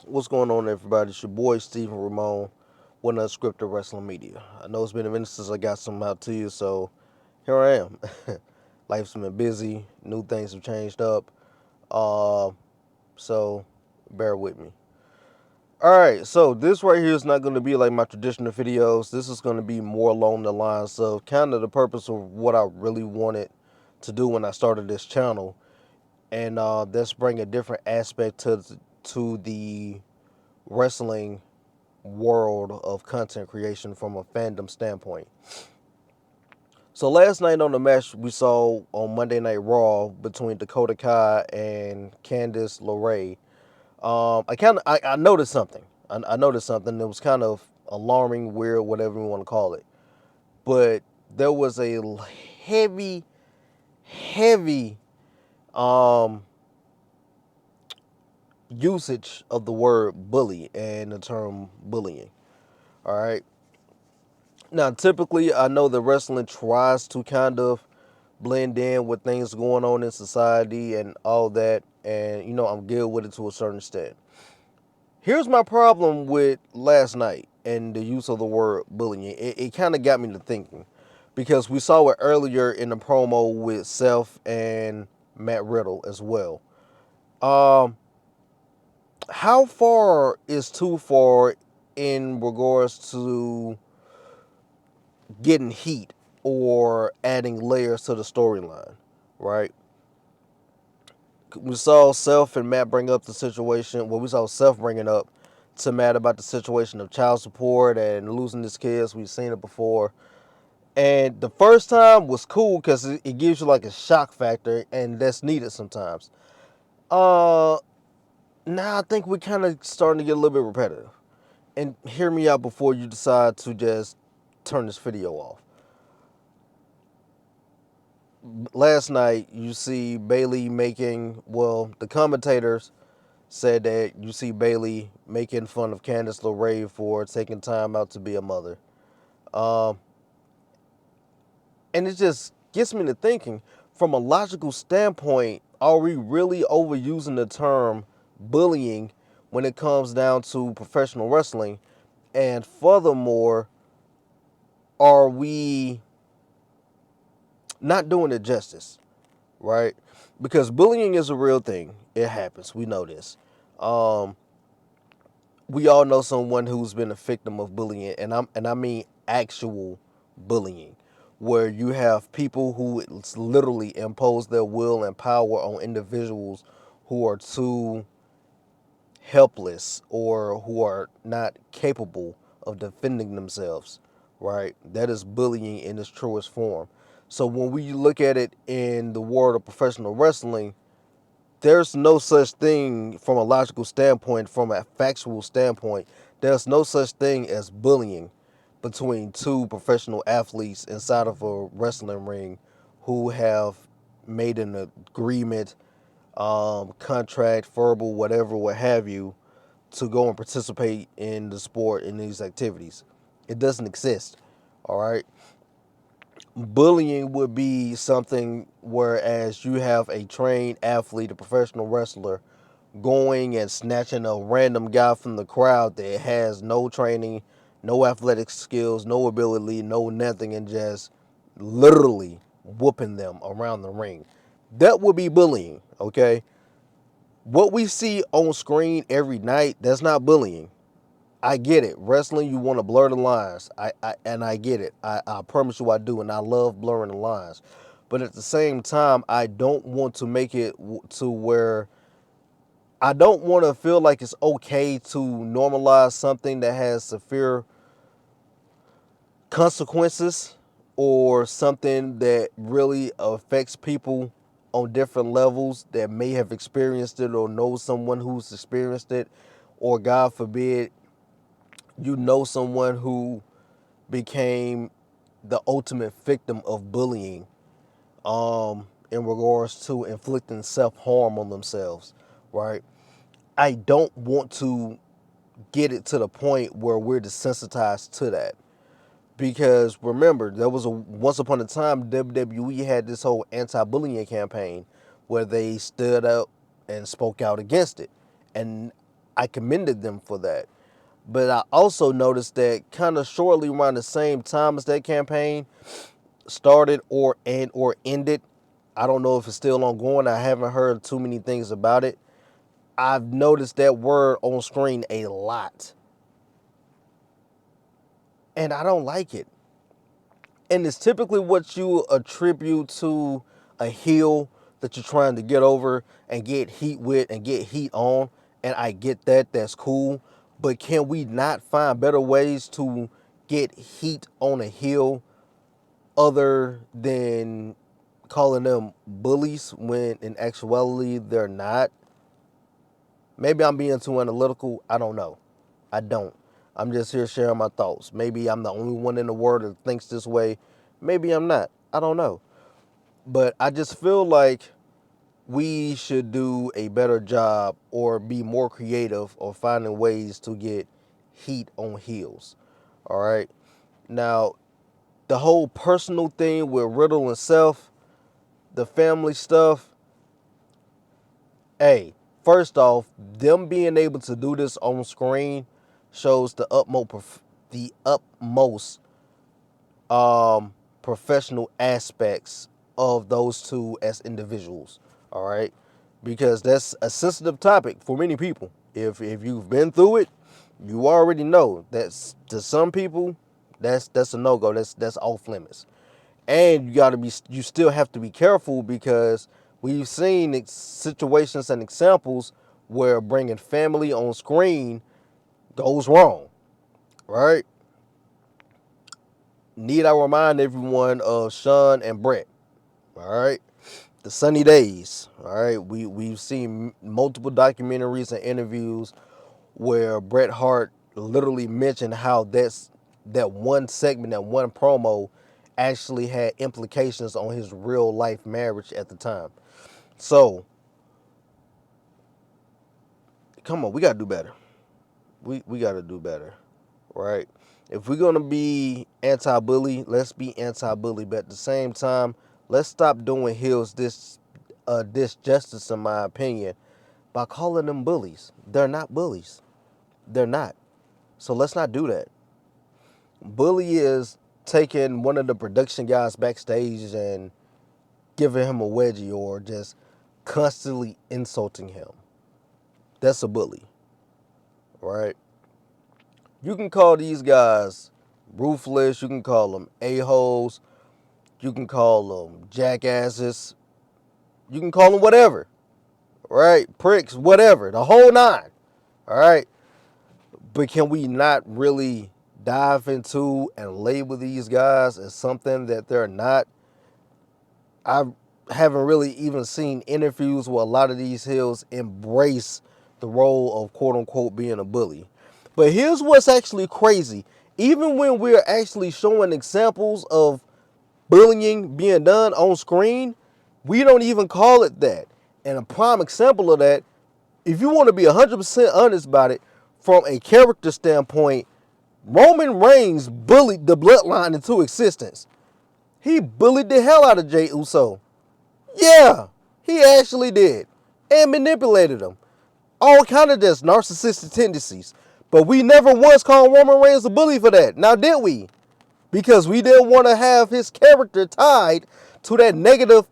What's going on, everybody? It's your boy Stephen Ramon with Unscripted Wrestling Media. I know it's been a minute since I got something out to you, so here I am. Life's been busy, new things have changed up, uh, so bear with me. All right, so this right here is not going to be like my traditional videos. This is going to be more along the lines of kind of the purpose of what I really wanted to do when I started this channel, and that's bring a different aspect to the wrestling world of content creation from a fandom standpoint. So last night on the match we saw on Monday Night Raw between Dakota Kai and Candice LeRae, I noticed something. I noticed something that was kind of alarming, weird, whatever you want to call it. But there was a heavy, heavy um, usage of the word bully and the term bullying. All right. Now, typically, I know that wrestling tries to kind of blend in with things going on in society and all that, and I'm good with it to a certain extent. Here's my problem with last night and the use of the word bullying. It kind of got me to thinking because we saw it earlier in the promo with Seth and Matt Riddle as well. Um, how far is too far in regards to getting heat or adding layers to the storyline, right? We saw Seth and Matt bring up the situation. Well, we saw Seth bringing up to Matt about the situation of child support and losing his kids. We've seen it before. And the first time was cool because it gives you like a shock factor, and that's needed sometimes. Uh, Now I think we're kind of starting to get a little bit repetitive. And hear me out before you decide to just turn this video off. Last night you see Bailey making, well, the commentators said that you see Bailey making fun of Candice LeRae for taking time out to be a mother. Um, and it just gets me to thinking, from a logical standpoint, are we really overusing the term bullying when it comes down to professional wrestling? And furthermore, are we not doing it justice, right? Because bullying is a real thing. It happens. We know this. Um, we all know someone who's been a victim of bullying, and I mean actual bullying, where you have people who literally impose their will and power on individuals who are too helpless or who are not capable of defending themselves, right? That is bullying in its truest form. So when we look at it in the world of professional wrestling, there's no such thing from a logical standpoint, from a factual standpoint, there's no such thing as bullying between two professional athletes inside of a wrestling ring who have made an agreement, contract, verbal, whatever, what have you, to go and participate in the sport in these activities. It doesn't exist. All right. Bullying would be something whereas you have a trained athlete, a professional wrestler, going and snatching a random guy from the crowd that has no training, no athletic skills, no ability, no nothing, and just literally whooping them around the ring. That would be bullying, okay? What we see on screen every night, that's not bullying. I get it. Wrestling, you want to blur the lines. I get it. I promise you I do, and I love blurring the lines. But at the same time, I don't want to make it to where I don't want to feel like it's okay to normalize something that has severe consequences or something that really affects people on different levels that may have experienced it or know someone who's experienced it, or God forbid, you know someone who became the ultimate victim of bullying, in regards to inflicting self-harm on themselves, right? I don't want to get it to the point where we're desensitized to that. Because remember, there was a once upon a time WWE had this whole anti-bullying campaign where they stood up and spoke out against it. And I commended them for that. But I also noticed that kind of shortly around the same time as that campaign started or ended, I don't know if it's still ongoing. I haven't heard too many things about it. I've noticed that word on screen a lot, and I don't like it. And it's typically what you attribute to a hill that you're trying to get over and get heat with and get heat on. And I get that, that's cool. But can we not find better ways to get heat on a hill other than calling them bullies when in actuality they're not? Maybe I'm being too analytical. I don't know. I don't. I'm just here sharing my thoughts. Maybe I'm the only one in the world that thinks this way. Maybe I'm not. I don't know. But I just feel like we should do a better job or be more creative or finding ways to get heat on heels. All right. Now, the whole personal thing with Riddle and Self, the family stuff, hey, first off, them being able to do this on screen shows the utmost professional aspects of those two as individuals. All right, because that's a sensitive topic for many people. If you've been through it, you already know that's to some people that's a no go. That's off limits. And you still have to be careful because we've seen situations and examples where bringing family on screen goes wrong, right? Need I remind everyone of Sean and Brett, all right? The sunny days, all right? We've seen multiple documentaries and interviews where Bret Hart literally mentioned how that one segment, that one promo actually had implications on his real life marriage at the time. So, come on, we gotta do better. We gotta do better, right? If we're gonna be anti-bully, let's be anti-bully. But at the same time, let's stop doing heels this justice, in my opinion, by calling them bullies. They're not bullies. They're not. So let's not do that. Bully is taking one of the production guys backstage and giving him a wedgie or just constantly insulting him. That's a bully, right? You can call these guys ruthless. You can call them a-holes. You can call them jackasses. You can call them whatever, right? Pricks, whatever, the whole nine, all right? But can we not really dive into and label these guys as something that they're not? I haven't really even seen interviews where a lot of these heels embrace the role of quote unquote being a bully. But here's what's actually crazy. Even when we're actually showing examples of bullying being done on screen, we don't even call it that. And a prime example of that, if you want to be 100% honest about it, from a character standpoint, Roman Reigns bullied the bloodline into existence. He bullied the hell out of Jey Uso. Yeah, he actually did. And manipulated him. All kind of just narcissistic tendencies. But we never once called Roman Reigns a bully for that. Now, did we? Because we didn't want to have his character tied to that negative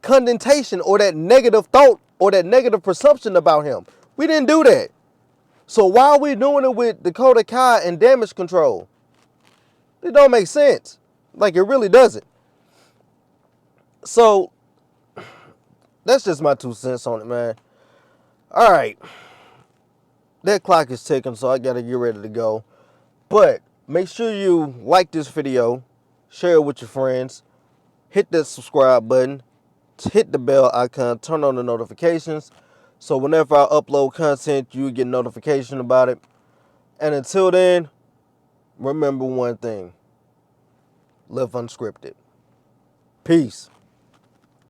connotation or that negative thought or that negative perception about him. We didn't do that. So why are we doing it with Dakota Kai and Damage Control? It don't make sense. Like, it really doesn't. So that's just my 2 cents on it, man. All right. That clock is ticking, so I got to get ready to go. But make sure you like this video, share it with your friends, hit that subscribe button, hit the bell icon, turn on the notifications, so whenever I upload content, you get notification about it. And until then, remember one thing: live unscripted. Peace.